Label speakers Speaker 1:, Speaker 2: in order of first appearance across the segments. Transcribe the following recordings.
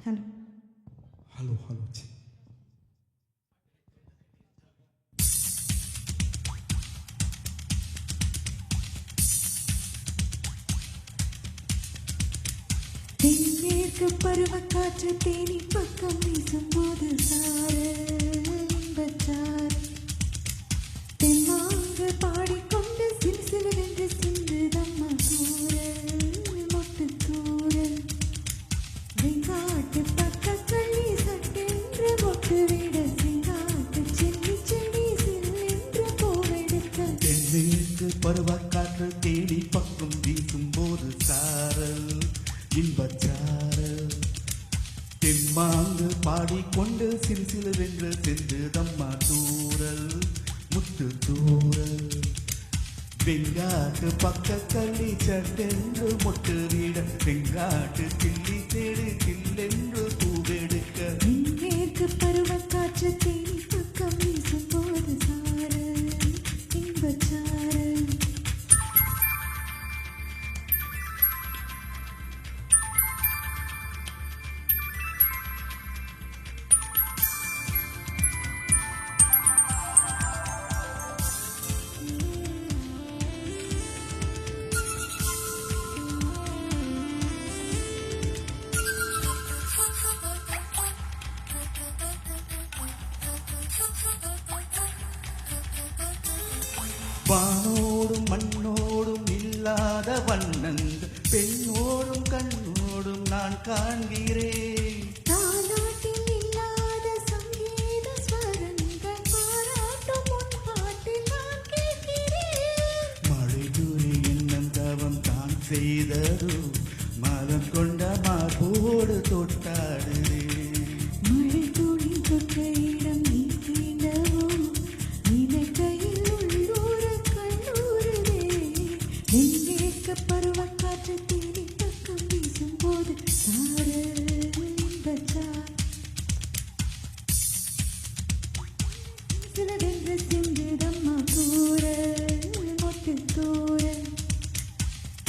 Speaker 1: hello
Speaker 2: hello hello C
Speaker 1: தென்மேற்கு பருவக்காற்று தேனி பக்கம் வீசும்போது சாரல் தென்மாங்கு பாடிக்கொண்டு சிறு சிறுவென்று சிந்துதம்மா தூரல் மொட்டு தூரல் வெங்காட்டு பக்கக்கள்ளி சட்டென்று மொட்டு விட செங்காட்டு செல்லி செடி சில்லென்று பூவெடுக்க
Speaker 2: தென்மேற்கு பருவக்காற்று தேடி பக்கம் வீசும்போது சாரல் இன்பச்சாரல் தெம்மாங்கு பாடிக்கொண்டு சிறு சிறுவென்று சென்றுதம்மா தூரல் முத்து தூரல் வெங்காட்டு பக்கக்கள்ளி சட்டென்று மொட்டு விட வெங்காட்டு சில்லி செடி சில்லென்று பூவெடுக்க
Speaker 1: தென்மேற்கு பருவக்காற்று தேனி பக்கம் வீசும்போது சாரல் இன்பச்சாரல்
Speaker 2: வானோடும் மண்ணோடும் இல்லாத வண்ணங்கள் பெண்ணோடும் கண்ணோடும் நான் காண்கிறேன்
Speaker 1: தாலாட்டில் இல்லாத சங்கீத ஸ்வரங்கள் பாராட்டும் உன் பாட்டில் நான் கேட்கிறேன்
Speaker 2: மழை துளி என்னும் தவம் தான் செய்ததோ மலம் கொண்ட மார்போடு தொட்டாடுறேன்
Speaker 1: மழை துளி தொட்ட இடம் நீ தீண்டவோ நினைக்கையில் உள்ளூர கண்ணூருதே தென்மேற்கு பருவக்காற்று தேடி பக்கம் வீசும்போது சாரல் இன்பச்சாரல் சிலதென்று சிந்துதம்மா தூரல் மொட்டு தூரல்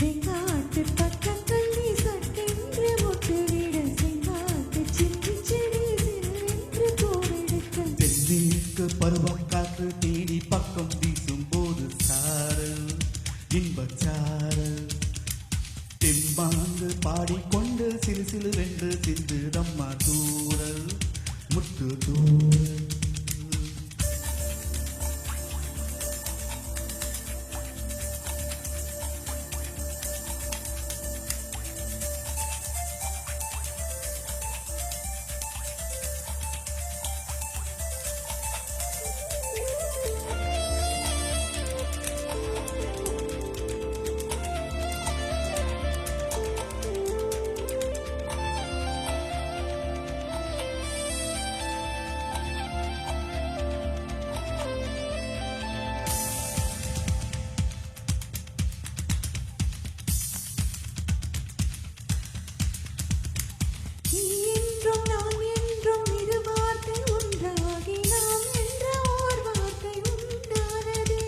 Speaker 1: வெங்காட்டு பக்கக்கள்ளி சட்டென்று மொட்டு விட செங்காட்டு சில்லி செடி சில்லென்று பூவெடுக்க
Speaker 2: தென்மேற்கு பருவக்காற்று தேடி பக்கம் வீசும்போது சாரல் இன்பச்சாரல் தெம்மாங்கு பாடிக்கொண்டு சிறு சிறுவென்று சிந்துதம்மா தூரல் முத்து தூரல்
Speaker 1: நீ என்றும் நான் என்றும் இரு வார்த்தை ஒன்றாகி நாம் என்ற ஓர் வார்த்தை உண்டானதே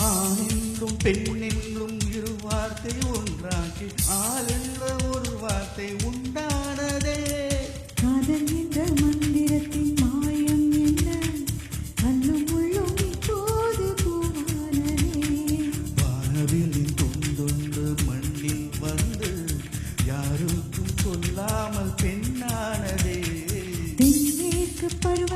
Speaker 2: ஆண் என்றும் பெண் என்றும் இரு வார்த்தை ஒன்றாக்கி ஆள் என்ற ஒரு வார்த்தை உண்டானதே
Speaker 1: காதல் என்ற மந்திரத்தின் மாயம் என்ன கண்ணும் உள்ளும் இப்போது பூவானதே
Speaker 2: வானவிலின் தொண்டொன்று மண்ணில் வந்து யாருக்கும் சொல்லாமல் பெண்ணானதே
Speaker 1: தென்மேற்கு பருவ